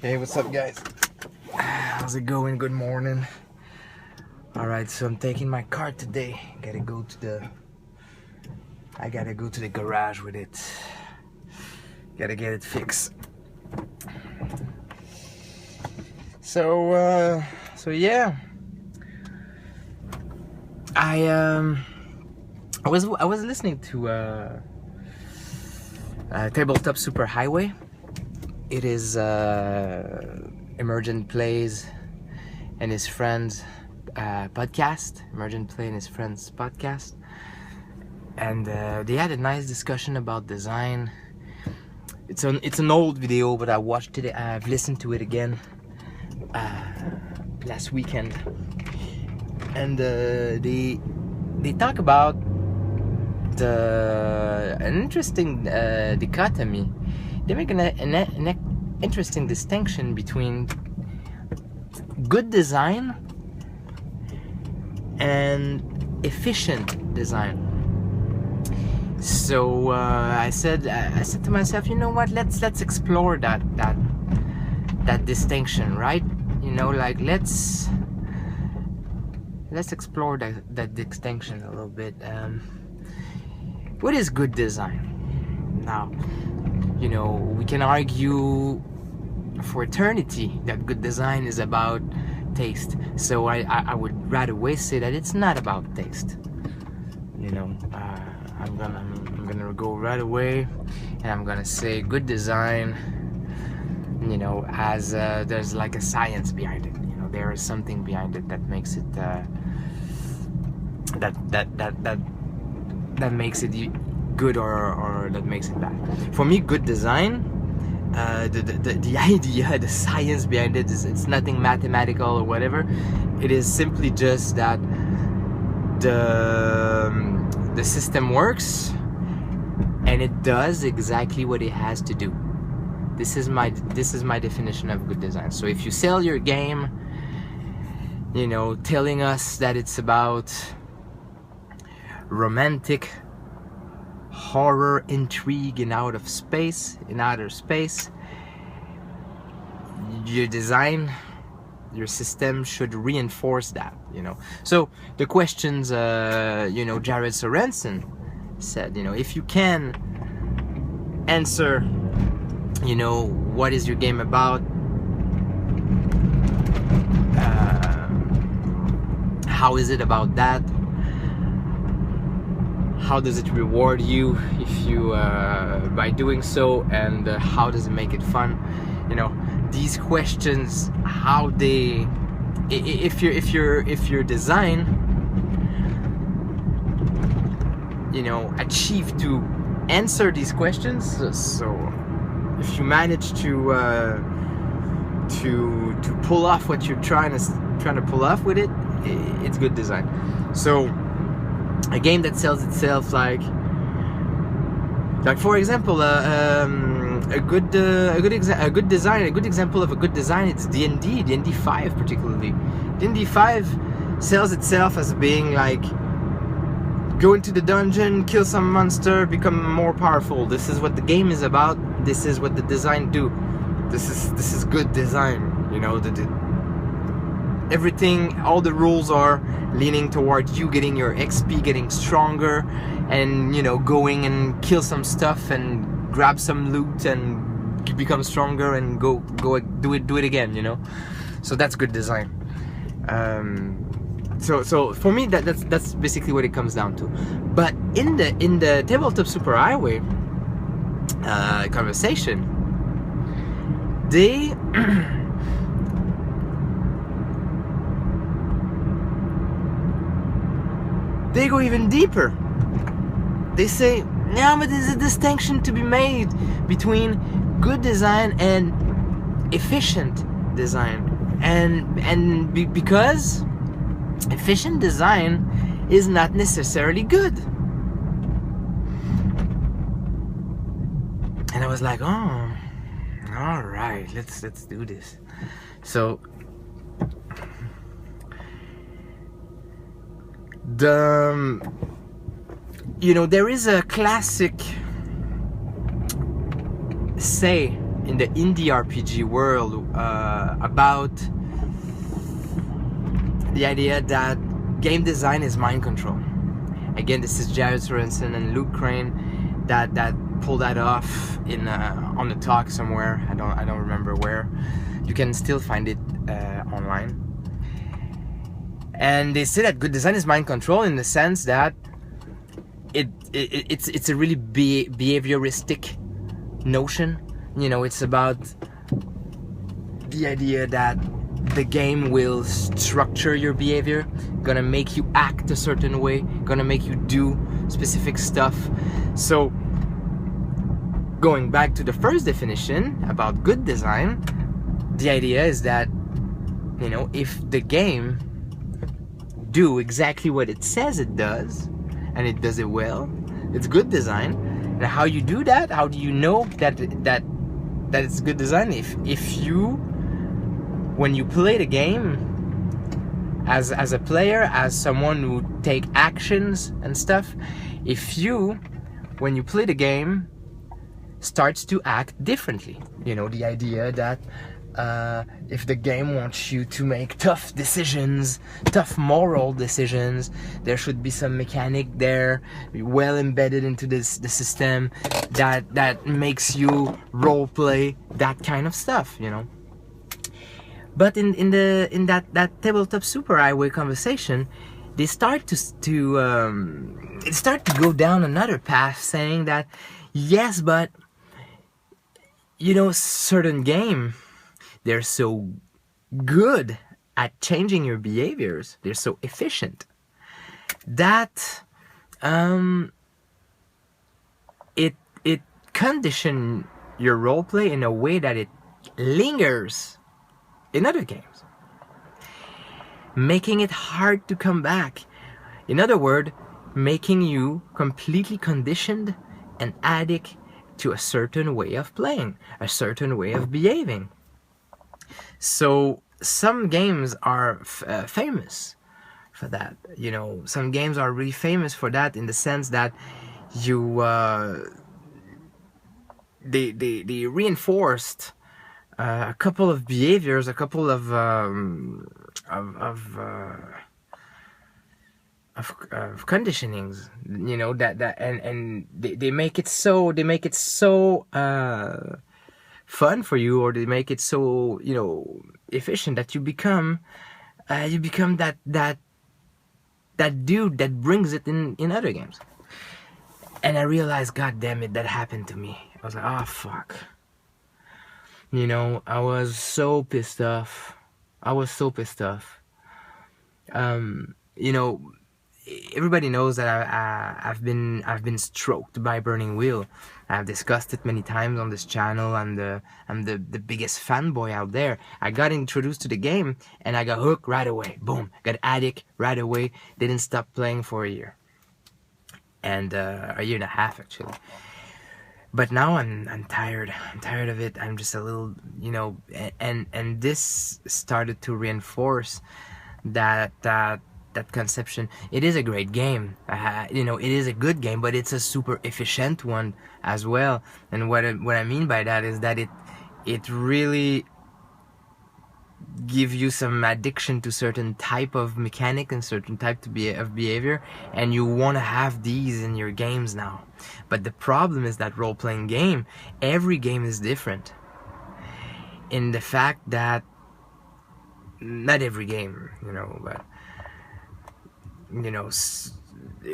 Hey, what's up, guys? How's it going? Good morning. All right, so I'm taking my car today. I gotta go to the garage with it. Gotta get it fixed. So yeah. I was listening to Tabletop Superhighway. It is Emergent Plays and his friends podcast. Emergent Play and his friends podcast, and they had a nice discussion about design. It's an old video, but I watched it. I've listened to it again last weekend, and they talk about an interesting dichotomy. They make an interesting distinction between good design and efficient design. So I said to myself, you know what? Let's explore that distinction, right? You know, like let's explore that distinction a little bit. What is good design? Now, you know, we can argue for eternity that good design is about taste. So I would rather say that it's not about taste. You know, I'm gonna go right away, and I'm gonna say good design. You know, as there's like a science behind it. You know, there is something behind it that makes it that makes it good or that makes it bad. For me, good design, the idea, the science behind it is it's nothing mathematical or whatever. It is simply just that the system works and it does exactly what it has to do. This is my definition of good design. So if you sell your game, you know, telling us that it's about romantic horror intrigue in outer space, your design, your system should reinforce that, you know. So the questions, you know, Jared Sorensen said, you know, if you can answer, you know, what is your game about, how is it about that, how does it reward you if you by doing so, and how does it make it fun? You know, these questions, how they, if your design, you know, achieve to answer these questions. So if you manage to pull off what you're trying to pull off with it, it's good design. So a game that sells itself like for example, a good example of a good design, it's D&D 5 particularly. D&D 5 sells itself as being like, go into the dungeon, kill some monster, become more powerful. This is what the game is about. This is what the design do. This is good design. You know, everything, all the rules are leaning towards you getting your XP, getting stronger, and, you know, going and kill some stuff and grab some loot and become stronger and go do it again, you know. So that's good design. So for me, that's basically what it comes down to. But in the Tabletop Superhighway conversation, they they go even deeper. They say, no, but there's a distinction to be made between good design and efficient design, because efficient design is not necessarily good. And I was like, oh, all right, let's do this. So you know, there is a classic say in the indie RPG world about the idea that game design is mind control. Again, this is Jared Sorensen and Luke Crane that pulled that off in on the talk somewhere. I don't remember where. You can still find it online. And they say that good design is mind control in the sense that it's a really behavioristic notion. You know, it's about the idea that the game will structure your behavior, gonna make you act a certain way, gonna make you do specific stuff. So going back to the first definition about good design, the idea is that, you know, if the game do exactly what it says it does, and it does it well, it's good design. And how you do that? How do you know that it's good design? If you, when you play the game, as a player, as someone who take actions and stuff, if you, when you play the game, starts to act differently, you know, the idea that if the game wants you to make tough decisions, tough moral decisions, there should be some mechanic there, well embedded into the system that makes you role play that kind of stuff, you know. But in that tabletop superhighway conversation, they start to go down another path, saying that yes, but you know, certain game, they're so good at changing your behaviors, they're so efficient that it condition your role play in a way that it lingers in other games, making it hard to come back. In other words, making you completely conditioned and addict to a certain way of playing, a certain way of behaving. So some games are famous for that. You know, some games are really famous for that in the sense that you they reinforced a couple of behaviors, a couple of conditionings, you know, that and they make it so fun for you, or they make it so, you know, efficient that you become that dude that brings it in other games. And I realized, god damn it, that happened to me. I was like, oh fuck, you know, I was so pissed off. You know, everybody knows that I've been stroked by Burning Wheel. I've discussed it many times on this channel. I'm the biggest fanboy out there. I got introduced to the game and I got hooked right away. Boom, got addict right away. Didn't stop playing for a year, and a year and a half actually. But now I'm tired. I'm tired of it. I'm just a little, you know, and this started to reinforce that conception. It is a great game, you know, it is a good game, but it's a super efficient one as well. And what I mean by that is that it really give you some addiction to certain type of mechanic and certain type of behavior, and you want to have these in your games now. But the problem is that role-playing game, every game is different in the fact that, not every game, you know, but you know,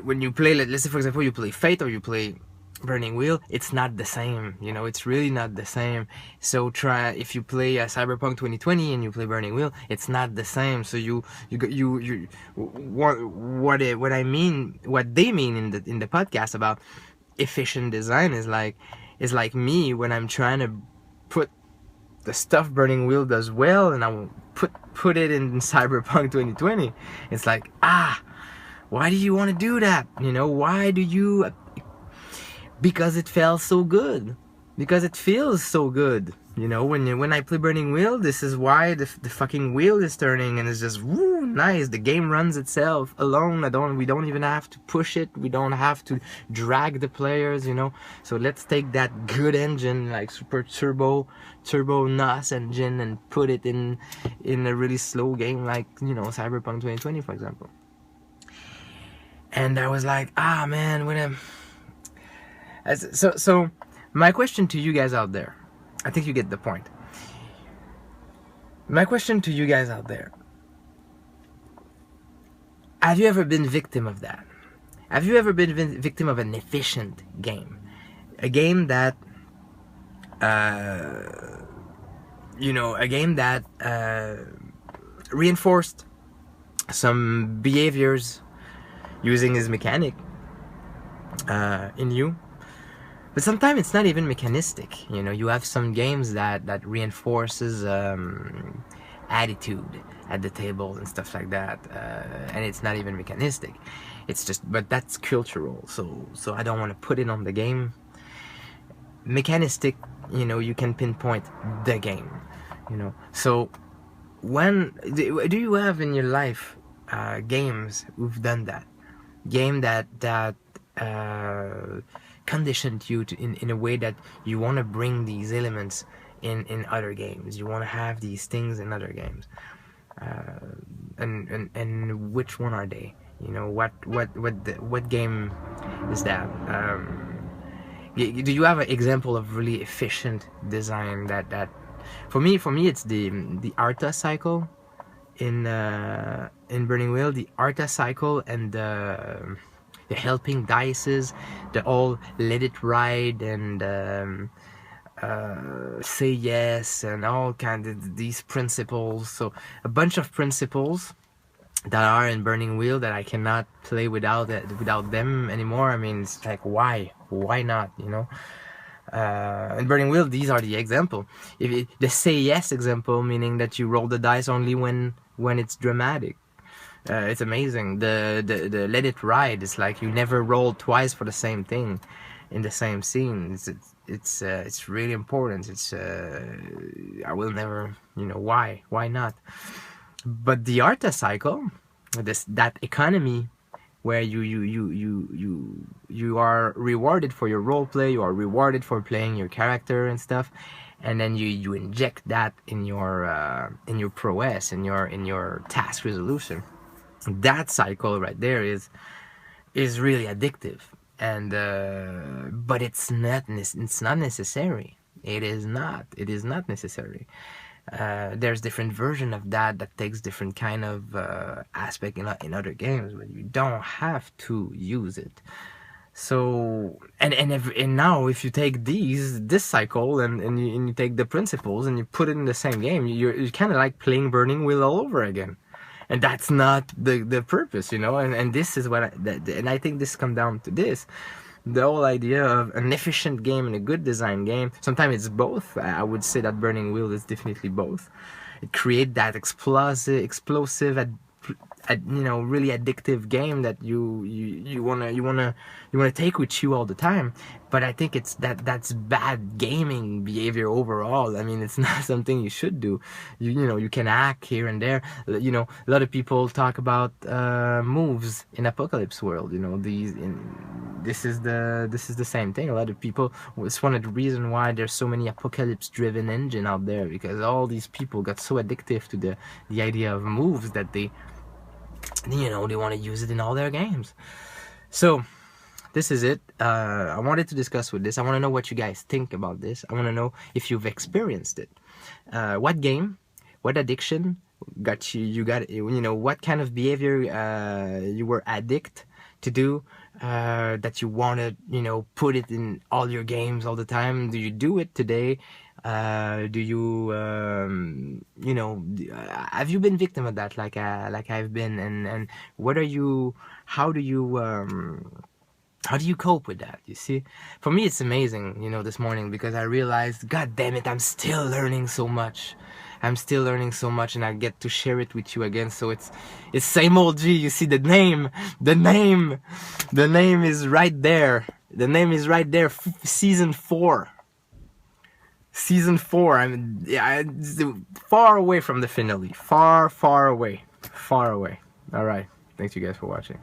when you play, let's say for example you play Fate or you play Burning Wheel, it's not the same, you know, it's really not the same. So try, if you play Cyberpunk 2020 and you play Burning Wheel, it's not the same. So what they mean in the podcast about efficient design is like me when I'm trying to put the stuff Burning Wheel does well and I will put it in Cyberpunk 2020. It's like, why do you want to do that? You know, why do you? Because it felt so good. because it feels so good. You know, when I play Burning Wheel, this is why the fucking wheel is turning and it's just woo, nice. The game runs itself alone. We don't even have to push it. We don't have to drag the players, you know. So let's take that good engine, like super turbo NOS engine, and put it in a really slow game like, you know, Cyberpunk 2020, for example. And I was like, ah man, so my question to you guys out there, I think you get the point. My question to you guys out there, have you ever been victim of that? Have you ever been victim of an efficient game? A game that, reinforced some behaviors using his mechanic in you. But sometimes it's not even mechanistic. You know, you have some games that reinforces attitude at the table and stuff like that, and it's not even mechanistic. It's just, but that's cultural. So I don't want to put it on the game. Mechanistic, you know, you can pinpoint the game. You know, so when do you have in your life games who've done that? Game that conditioned you to in a way that you want to bring these elements in other games. You want to have these things in other games, and which one are they? You know, what game is that? Do you have an example of really efficient design that for me it's the Arta cycle in Burning Wheel, the Arta cycle, and the helping dices, the all let it ride and say yes, and all kind of these principles. So a bunch of principles that are in Burning Wheel that I cannot play without them anymore. I mean, it's like, why not, you know? In Burning Wheel, these are the example. The say yes example, meaning that you roll the dice only when it's dramatic. It's amazing. The let it ride is like you never roll twice for the same thing in the same scene. It's really important. I will never, you know, why not? But the Arta cycle, that economy where you are rewarded for your role play, you are rewarded for playing your character and stuff, and then you inject that in your prowess, in your task resolution. That cycle right there is really addictive, and but it's not necessary. It is not necessary. There's different version of that takes different kind of aspect in other games, but you don't have to use it. So and now if you take this cycle and you take the principles and you put it in the same game, you're kind of like playing Burning Wheel all over again. And that's not the purpose, you know. And this is what I think this comes down to this. The whole idea of an efficient game and a good design game. Sometimes it's both. I would say that Burning Wheel is definitely both. It creates that explosive, you know, really addictive game that you wanna take with you all the time. But I think that's bad gaming behavior overall. I mean, it's not something you should do. You know, you can hack here and there. You know, a lot of people talk about moves in Apocalypse World. You know, this is the same thing. A lot of people. It's one of the reasons why there's so many apocalypse-driven engine out there, because all these people got so addictive to the idea of moves that they want to use it in all their games. So this is it. I wanted to discuss with this. I want to know what you guys think about this. I want to know if you've experienced it. What game, what addiction got you know, what kind of behavior you were addict to do, that you want to, you know, put it in all your games all the time. Do you do it today? Do you you know, have you been victim of that like I've been, and what are you, how do you cope with that? You see, for me it's amazing, you know, this morning, because I realized, god damn it, I'm still learning so much, and I get to share it with you again. So it's same old G. You see the name is right there. The name is right there. Season 4. Season 4, it's far away from the finale. Far, far away. Far away. Alright. Thanks you guys for watching.